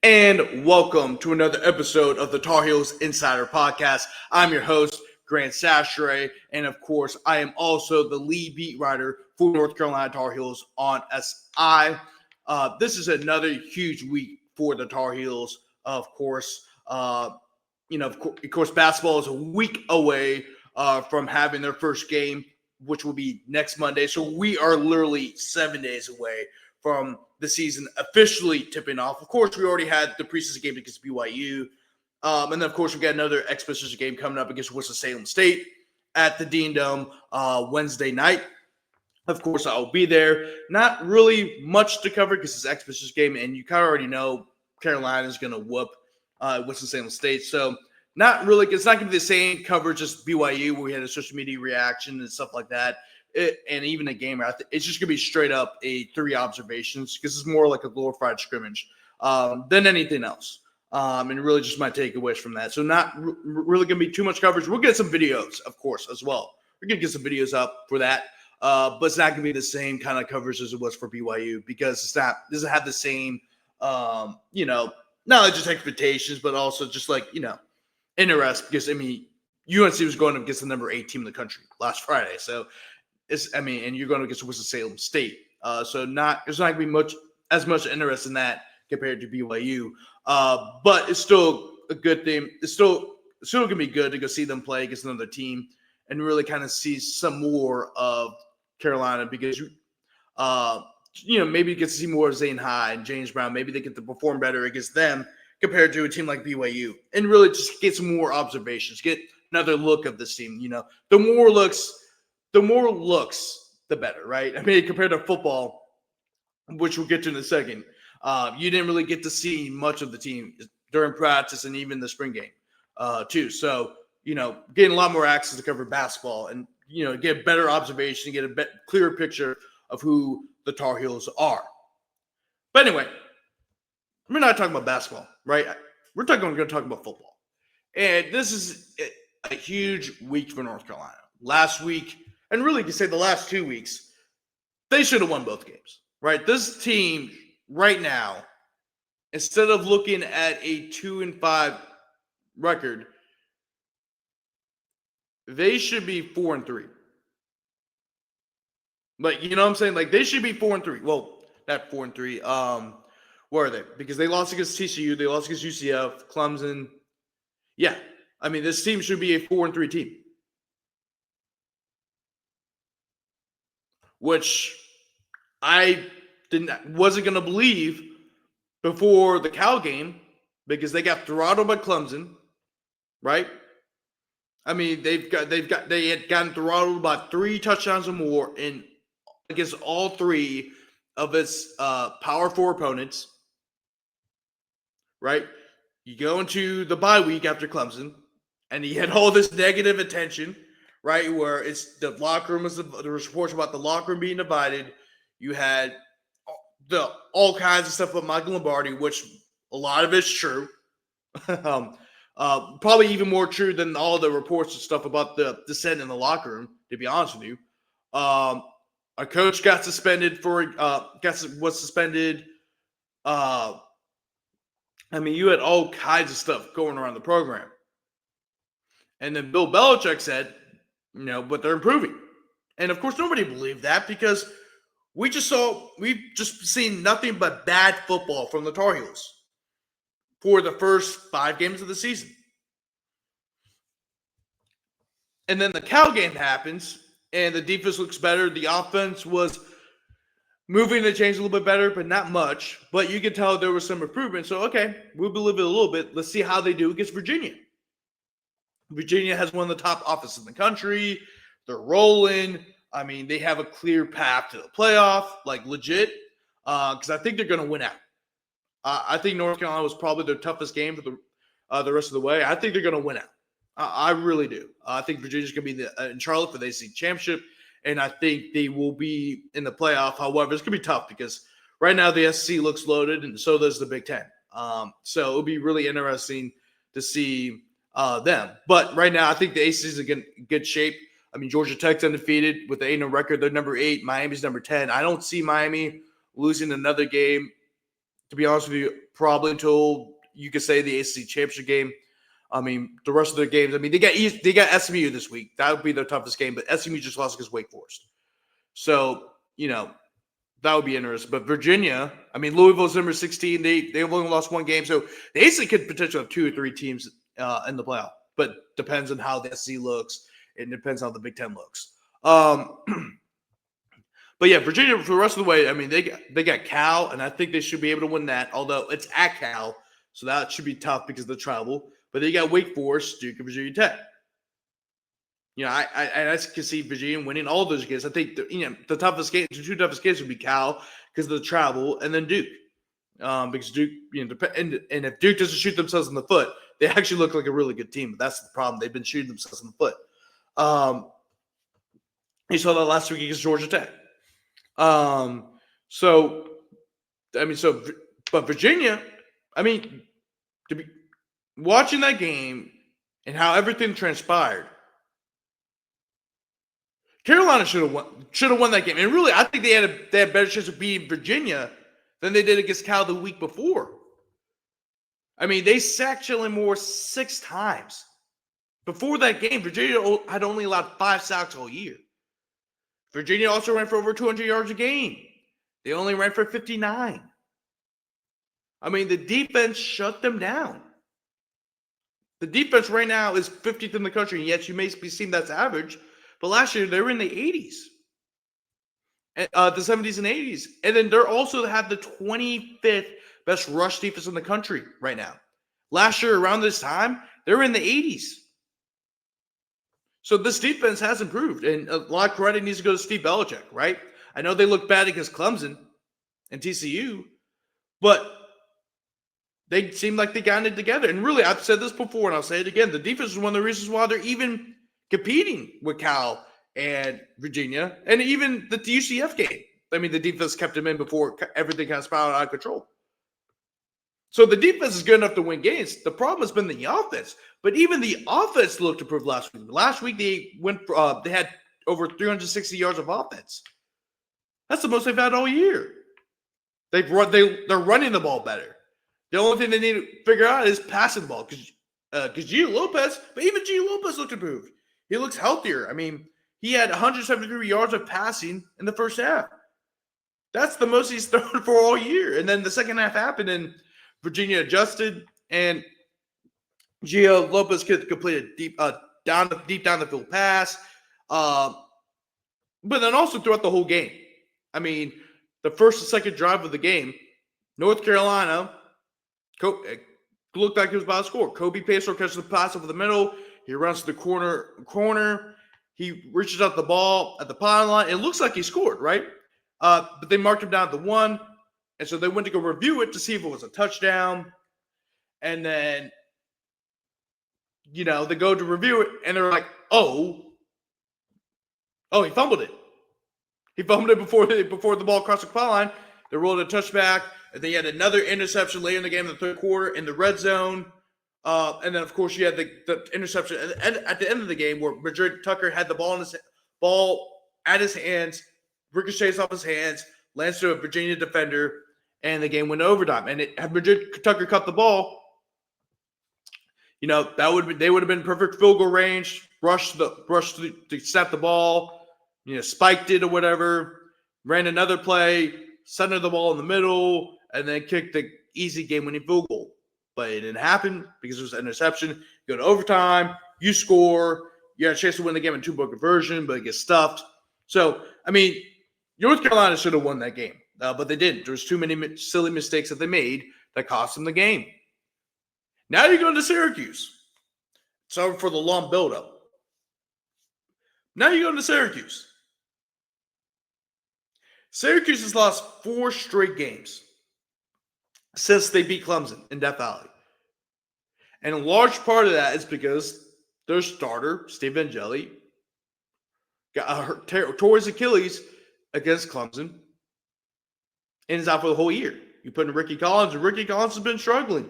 And welcome to another episode of the Tar Heels Insider Podcast. I'm your host, Grant Chachere, and of course, I am also the lead beat writer for North Carolina Tar Heels on SI. This is another huge week for the Tar Heels. Of course, basketball is a week away from having their first game, which will be next Monday. So we are literally 7 days away from the season officially tipping off. Of course, we already had the preseason game against BYU. And then, of course, we've got another exhibition game coming up against Winston-Salem State at the Dean Dome Wednesday night. Of course, I'll be there. Not really much to cover because it's an exhibition game, and you kind of already know Carolina is going to whoop Winston-Salem State. So not really – it's not going to be the same coverage as BYU where we had a social media reaction and stuff like that. And even a game, it's just going to be straight up a 3 observations because it's more like a glorified scrimmage than anything else. And really just my takeaways from that. So not really going to be too much coverage. We'll get some videos, of course, as well. We're going to get some videos up for that. But it's not going to be the same kind of coverage as it was for BYU because doesn't have the same, not just expectations, but also just interest because, UNC was going up against the number 8 team in the country last Friday. So, and you're going against Winston-Salem State. There's not going to be as much interest in that compared to BYU. But it's still a good thing. It's still going to be good to go see them play against another team and really kind of see some more of Carolina because, maybe you get to see more of Zane High and James Brown. Maybe they get to perform better against them compared to a team like BYU and really just get some more observations, get another look of this team. The more looks, the better, right? Compared to football, which we'll get to in a second, you didn't really get to see much of the team during practice and even the spring game, too. So, getting a lot more access to cover basketball and, get better observation, get a clearer picture of who the Tar Heels are. But anyway, we're not talking about basketball, right? We're going to talk about football. And this is a huge week for North Carolina. Last week, and really you could say the last 2 weeks, they should have won both games, right? This team right now, instead of looking at a 2-5 record, they should be 4-3. But you know what I'm saying? They should be 4-3. Well, not 4-3. Where are they? Because they lost against TCU, they lost against UCF, Clemson. Yeah. This team should be a 4-3 team. Which I wasn't going to believe before the Cal game because they got throttled by Clemson, right? They had gotten throttled by 3 touchdowns or more against all 3 of its Power 4 opponents, right? You go into the bye week after Clemson, and you had all this negative attention, right? Where it's the locker room there was reports about the locker room being divided. You had all kinds of stuff about Michael Lombardi, which a lot of it's true. Probably even more true than all the reports and stuff about the dissent in the locker room, to be honest with you. A coach got suspended was suspended. You had all kinds of stuff going around the program. And then Bill Belichick said, but they're improving. And of course, nobody believed that because we've just seen nothing but bad football from the Tar Heels for the first 5 games of the season. And then the Cal game happens, and the defense looks better. The offense was moving to change a little bit better, but not much. But you can tell there was some improvement. So, okay, we'll believe it a little bit. Let's see how they do against Virginia. Virginia has one of the top offenses in the country. They're rolling. They have a clear path to the playoff, legit, because I think they're going to win out. I think North Carolina was probably their toughest game for the rest of the way. I think they're going to win out. I really do. I think Virginia's going to be in Charlotte for the ACC championship, and I think they will be in the playoff. However, it's going to be tough because right now the SEC looks loaded, and so does the Big Ten. So it'll be really interesting to see them. But right now, I think the ACC is in good shape. Georgia Tech's undefeated with the 8-0 record. They're number 8. Miami's number 10. I don't see Miami losing another game to be honest with you, probably until you could say the ACC championship game. I mean, the rest of their games. I mean, they got SMU this week. That would be their toughest game. But SMU just lost against Wake Forest, so that would be interesting. But Virginia, I mean, Louisville's number 16. They've only lost one game, so they ACC could potentially have 2 or 3 teams in the playoff. But depends on how the SEC looks. It depends on how the Big Ten looks. But yeah, Virginia for the rest of the way. I mean, they got Cal, and I think they should be able to win that. Although it's at Cal, so that should be tough because of the travel. But they got Wake Forest, Duke, and Virginia Tech. I can see Virginia winning all those games. I think the toughest games, the 2 toughest games would be Cal because of the travel, and then Duke. Because Duke, and if Duke doesn't shoot themselves in the foot, they actually look like a really good team. But that's the problem; they've been shooting themselves in the foot. You saw that last week against Georgia Tech. But Virginia, I mean, to be watching that game and how everything transpired. Carolina should have won that game. And really, I think they had a better chance of beating Virginia than they did against Cal the week before. I mean, they sacked Jalen Moore 6 times. Before that game, Virginia had only allowed 5 sacks all year. Virginia also ran for over 200 yards a game. They only ran for 59. I mean, the defense shut them down. The defense right now is 50th in the country, and yet you may be seeing that's average. But last year, they were in the 80s, the 70s and 80s. And then they're also have the 25th best rush defense in the country right now. Last year, around this time, they were in the 80s. So this defense has improved, and a lot of credit needs to go to Steve Belichick, right? I know they look bad against Clemson and TCU, but they seem like they got it together. And really, I've said this before, and I'll say it again, the defense is one of the reasons why they're even competing with Cal and Virginia, and even the UCF game. I mean, the defense kept them in before everything kind of spiraled out of control. So the defense is good enough to win games. The problem has been the offense. But even the offense looked improved last week. Last week they had over 360 yards of offense. That's the most they've had all year. They're running the ball better. The only thing they need to figure out is passing the ball because Gio Lopez, but even Gio Lopez looked improved. He looks healthier. I mean, he had 173 yards of passing in the first half. That's the most he's thrown for all year. And then the second half happened, and Virginia adjusted, and Gio Lopez could complete a deep down the field pass. But then also throughout the whole game. I mean, the first and second drive of the game, North Carolina looked like he was about to score. Kobe Pacer catches the pass over the middle. He runs to the corner. He reaches out the ball at the pylon. It looks like he scored, right? But they marked him down at the 1. And so they went to go review it to see if it was a touchdown. And then, they go to review it, and they're like, oh, he fumbled it. He fumbled it before the ball crossed the foul line. They rolled a touchback, and they had another interception later in the game in the third quarter in the red zone. And then, of course, you had the interception at the end of the game where Grant Chachere had the ball at his hands, ricochets off his hands, lands to a Virginia defender, and the game went to overtime. And had Grant Chachere cut the ball, they would have been perfect field goal range. Rushed to snap the ball, spiked it or whatever. Ran another play, centered the ball in the middle, and then kicked the easy game-winning field goal. But it didn't happen because it was an interception. You go to overtime, you score, you had a chance to win the game in 2-point conversion, but it gets stuffed. So, I mean, North Carolina should have won that game, but they didn't. There was too many silly mistakes that they made that cost them the game. Now you're going to Syracuse. Sorry for the long buildup. Now you're going to Syracuse. Syracuse has lost 4 straight games since they beat Clemson in Death Valley. And a large part of that is because their starter, Steve Angeli, tore his Achilles against Clemson and is out for the whole year. You put in Ricky Collins, and Ricky Collins has been struggling.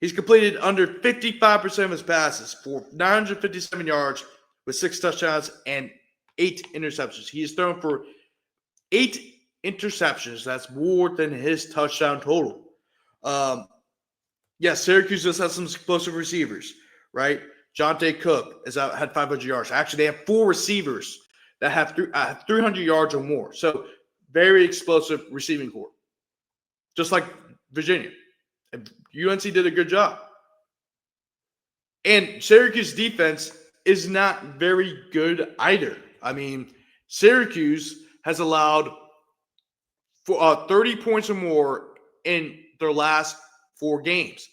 He's completed under 55% of his passes for 957 yards with 6 touchdowns and 8 interceptions. He has thrown for 8 interceptions. That's more than his touchdown total. Syracuse just has some explosive receivers, right? Jonte Cook had 500 yards. Actually, they have 4 receivers that have 300 yards or more. So very explosive receiving corps, just like Virginia. UNC did a good job. And Syracuse defense is not very good either. I mean, Syracuse has allowed 30 points or more in their last 4 games,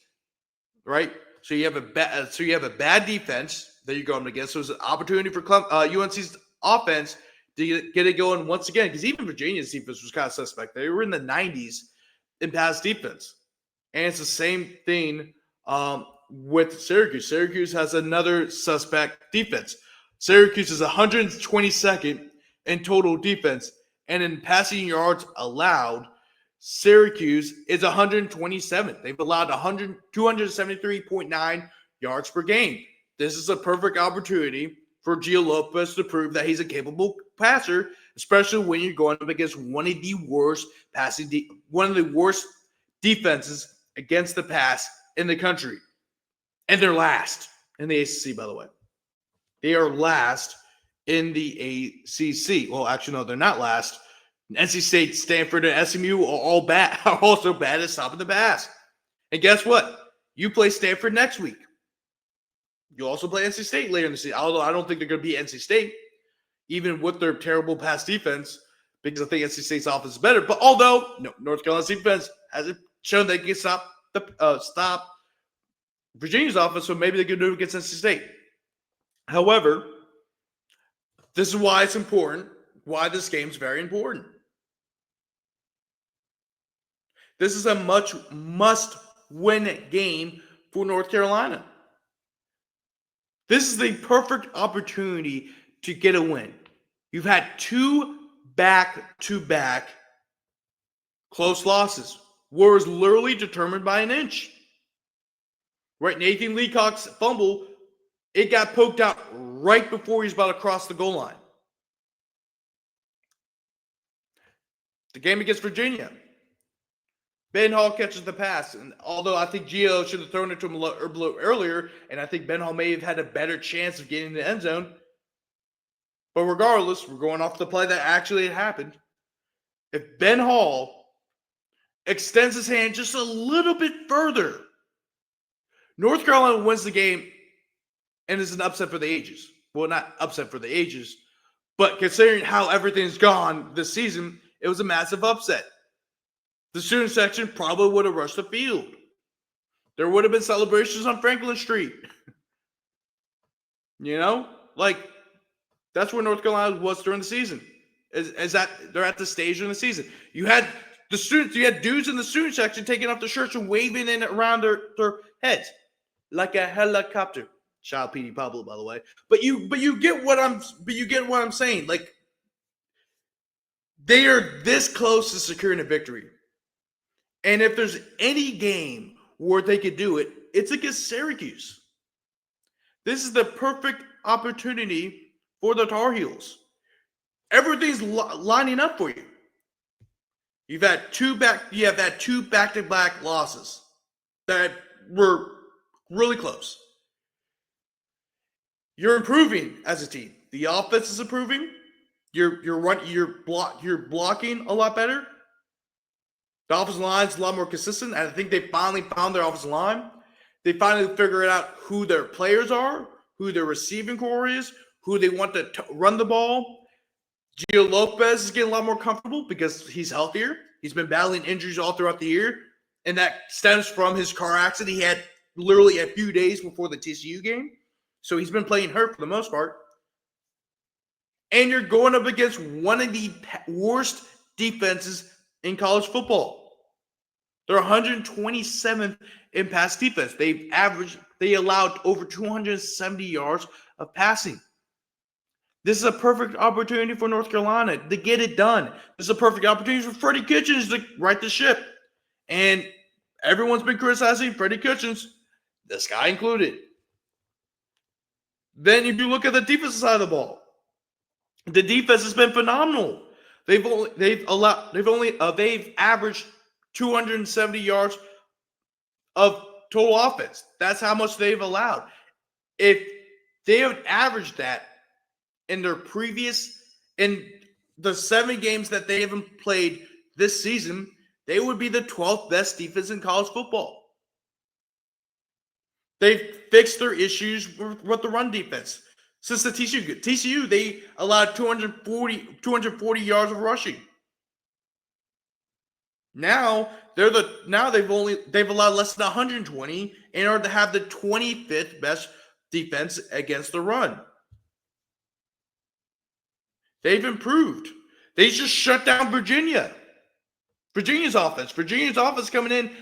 right? So you have a bad defense that you're going against. So it's an opportunity for UNC's offense to get it going once again. Because even Virginia's defense was kind of suspect. They were in the 90s in pass defense. And it's the same thing with Syracuse. Syracuse has another suspect defense. Syracuse is 122nd in total defense. And in passing yards allowed, Syracuse is 127th. They've allowed 273.9 yards per game. This is a perfect opportunity for Gio Lopez to prove that he's a capable passer, especially when you're going up against one of the worst defenses against the pass in the country. And they're last in the ACC, by the way. They are last in the ACC. Well, actually, no, they're not last. NC State, Stanford, and SMU are also bad at stopping the pass. And guess what? You play Stanford next week. You also play NC State later in the season. Although I don't think they're going to beat NC State, even with their terrible pass defense, because I think NC State's offense is better. But North Carolina's defense hasn't shown they can stop Virginia's offense, so maybe they can do it against NC State. However, this is why it's important, why this game's very important. This is a must-win game for North Carolina. This is the perfect opportunity to get a win. You've had 2 back-to-back close losses. War is literally determined by an inch. Right, Nathan Leacock's fumble, it got poked out right before he was about to cross the goal line. The game against Virginia, Ben Hall catches the pass, and although I think Gio should have thrown it to him a little earlier, and I think Ben Hall may have had a better chance of getting in the end zone, but regardless, we're going off the play that actually had happened. If Ben Hall extends his hand just a little bit further, North Carolina wins the game, and it's an upset for the ages. Well, not upset for the ages, but considering how everything's gone this season, it was a massive upset. The student section probably would have rushed the field. There would have been celebrations on Franklin Street. That's where North Carolina was during the season. Is that they're at the stage in the season. You had dudes in the student section taking off their shirts and waving in around their heads like a helicopter. Shout out PD Pablo, by the way. But you get what I'm saying. Like, they are this close to securing a victory. And if there's any game where they could do it, it's against Syracuse. This is the perfect opportunity for the Tar Heels. Everything's lining up for you. You have had 2 back-to-back losses that were really close. You're improving as a team. The offense is improving. You're blocking a lot better. The offensive line's a lot more consistent, and I think they finally found their offensive line. They finally figured out who their players are, who their receiving core is, who they want to run the ball. Gio Lopez is getting a lot more comfortable because he's healthier. He's been battling injuries all throughout the year, and that stems from his car accident he had literally a few days before the TCU game. So he's been playing hurt for the most part. And you're going up against one of the worst defenses in college football. They're 127th in pass defense. They allowed over 270 yards of passing. This is a perfect opportunity for North Carolina to get it done. This is a perfect opportunity for Freddie Kitchens to right the ship. And everyone's been criticizing Freddie Kitchens, this guy included. Then if you look at the defensive side of the ball, the defense has been phenomenal. They've averaged 270 yards of total offense. That's how much they've allowed. If they had averaged that in the 7 games that they haven't played this season, they would be the 12th best defense in college football. They've fixed their issues with the run defense. Since the TCU, they allowed 240 yards of rushing. Now they've allowed less than 120 in order to have the 25th best defense against the run. They've improved. They just shut down Virginia. Virginia's offense coming in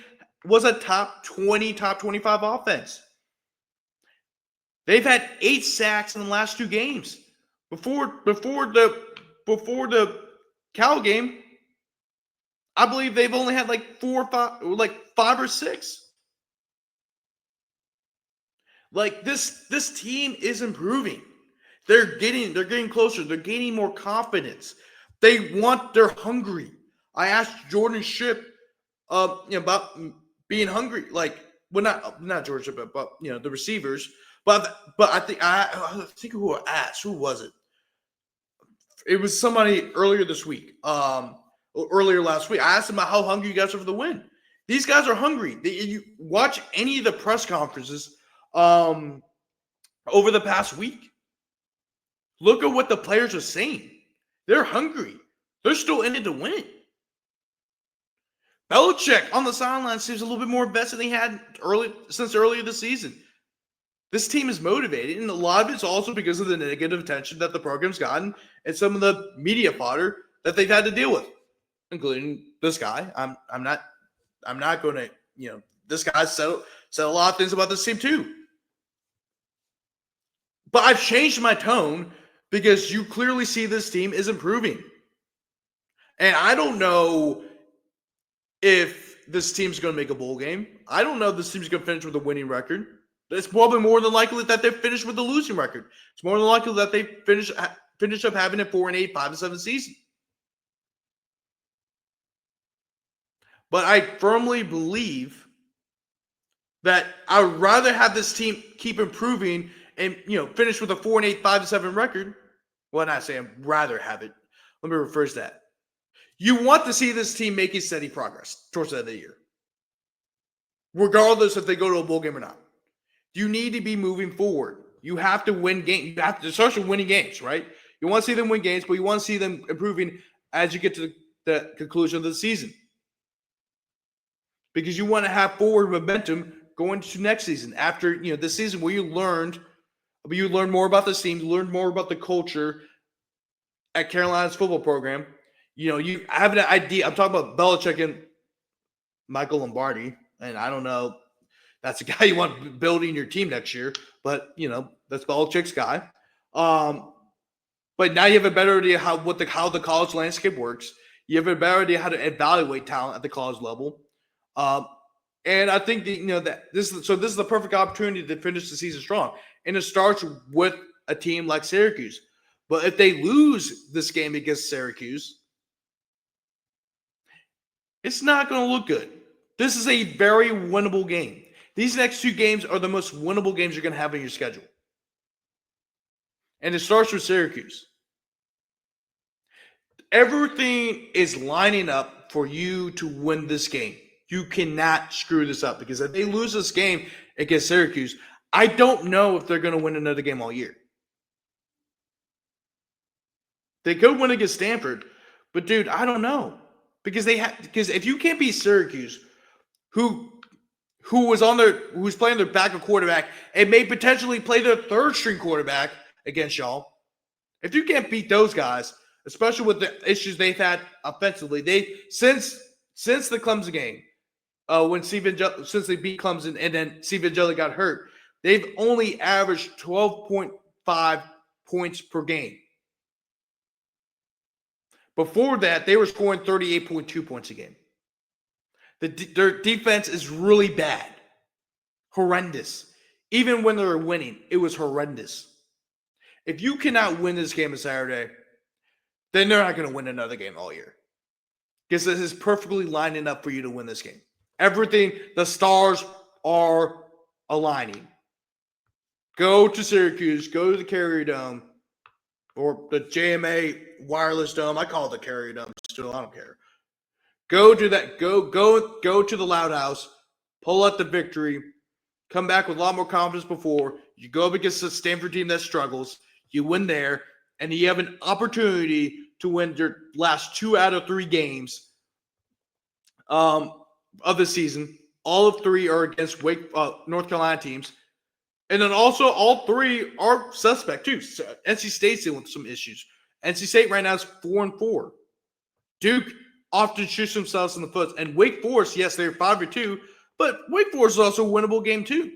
was a top 20, top 25 offense. They've had 8 sacks in the last 2 games. Before the Cal game, I believe they've only had like 5 or 6. Like this team is improving. They're getting closer. They're gaining more confidence. They're hungry. I asked Jordan Shipp about being hungry. Not Jordan Shipp, but the receivers. But I think who I asked, who was it? It was somebody earlier this week. Earlier last week. I asked them about how hungry you guys are for the win. These guys are hungry. You watch any of the press conferences over the past week. Look at what the players are saying. They're hungry. They're still in it to win. Belichick on the sideline seems a little bit more invested than he had since earlier this season. This team is motivated, and a lot of it's also because of the negative attention that the program's gotten and some of the media fodder that they've had to deal with, including this guy. I'm not going to, this guy said a lot of things about this team too. But I've changed my tone because you clearly see this team is improving. And I don't know if this team's going to make a bowl game. I don't know if this team's going to finish with a winning record. It's probably more than likely that they finish with a losing record. It's more than likely that they finish up having a 4-8, 5-7 season. But I firmly believe that I would rather have this team keep improving and finish with a 4-8, 5-7 record. Well, not saying I'd rather have it. Let me rephrase that. You want to see this team making steady progress towards the end of the year, regardless if they go to a bowl game or not. You need to be moving forward. You have to win games. You have to start winning games, right? You want to see them win games, but you want to see them improving as you get to the conclusion of the season. Because you want to have forward momentum going to next season. After this season where you learned more about this team, you learned more about the culture at Carolina's football program. You have an idea. I'm talking about Belichick and Michael Lombardi, and I don't know. That's a guy you want building your team next year, but that's Belichick's guy. But now you have a better idea how the college landscape works. You have a better idea how to evaluate talent at the college level. And I think that this is the perfect opportunity to finish the season strong. And it starts with a team like Syracuse. But if they lose this game against Syracuse, it's not going to look good. This is a very winnable game. These next 2 games are the most winnable games you're going to have in your schedule. And it starts with Syracuse. Everything is lining up for you to win this game. You cannot screw this up because if they lose this game against Syracuse, I don't know if they're going to win another game all year. They could win against Stanford, but dude, I don't know. Because if you can't beat Syracuse, who's playing their backup quarterback and may potentially play their 3rd string quarterback against y'all. If you can't beat those guys, especially with the issues they've had offensively, since the Clemson game, since they beat Clemson and then Stephen Jelly got hurt, they've only averaged 12.5 points per game. Before that, they were scoring 38.2 points a game. Their defense is really bad. Horrendous. Even when they were winning, it was horrendous. If you cannot win this game on Saturday, then they're not going to win another game all year. Because this is perfectly lining up for you to win this game. Everything, the stars are aligning. Go to Syracuse, go to the Carrier Dome, or the JMA Wireless Dome. I call it the Carrier Dome still. I don't care. Go to that. Go to the Loud House. Pull out the victory. Come back with a lot more confidence before. You go up against a Stanford team that struggles. You win there, and you have an opportunity to win your last 2 out of 3 games of the season. All of 3 are against North Carolina teams. And then also all 3 are suspect too. So NC State's dealing with some issues. NC State right now is 4-4. Duke often shoots themselves in the foot. And Wake Forest, yes, they're 5-2, but Wake Forest is also a winnable game too.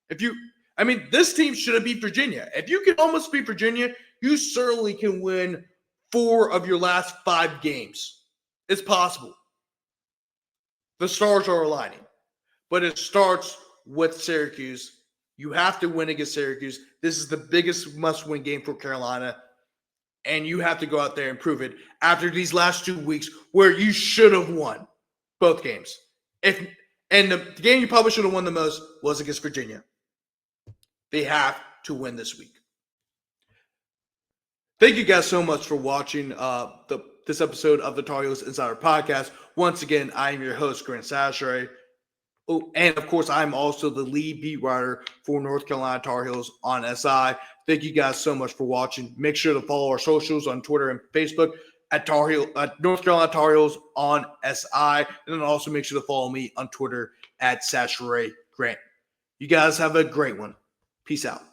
This team should have beat Virginia. If you can almost beat Virginia, you certainly can win 4 of your last 5 games. It's possible. The stars are aligning. But it starts with Syracuse. You have to win against Syracuse. This is the biggest must-win game for Carolina. And you have to go out there and prove it after these last 2 weeks where you should have won both games. And the game you probably should have won the most was against Virginia. They have to win this week. Thank you guys so much for watching this episode of the Tar Heels Insider Podcast. Once again, I am your host, Grant Chachere. Oh, and of course, I'm also the lead beat writer for North Carolina Tar Heels on SI. Thank you guys so much for watching. Make sure to follow our socials on Twitter and Facebook at North Carolina Tar Heels on SI. And then also make sure to follow me on Twitter at Chachere Grant. You guys have a great one. Peace out.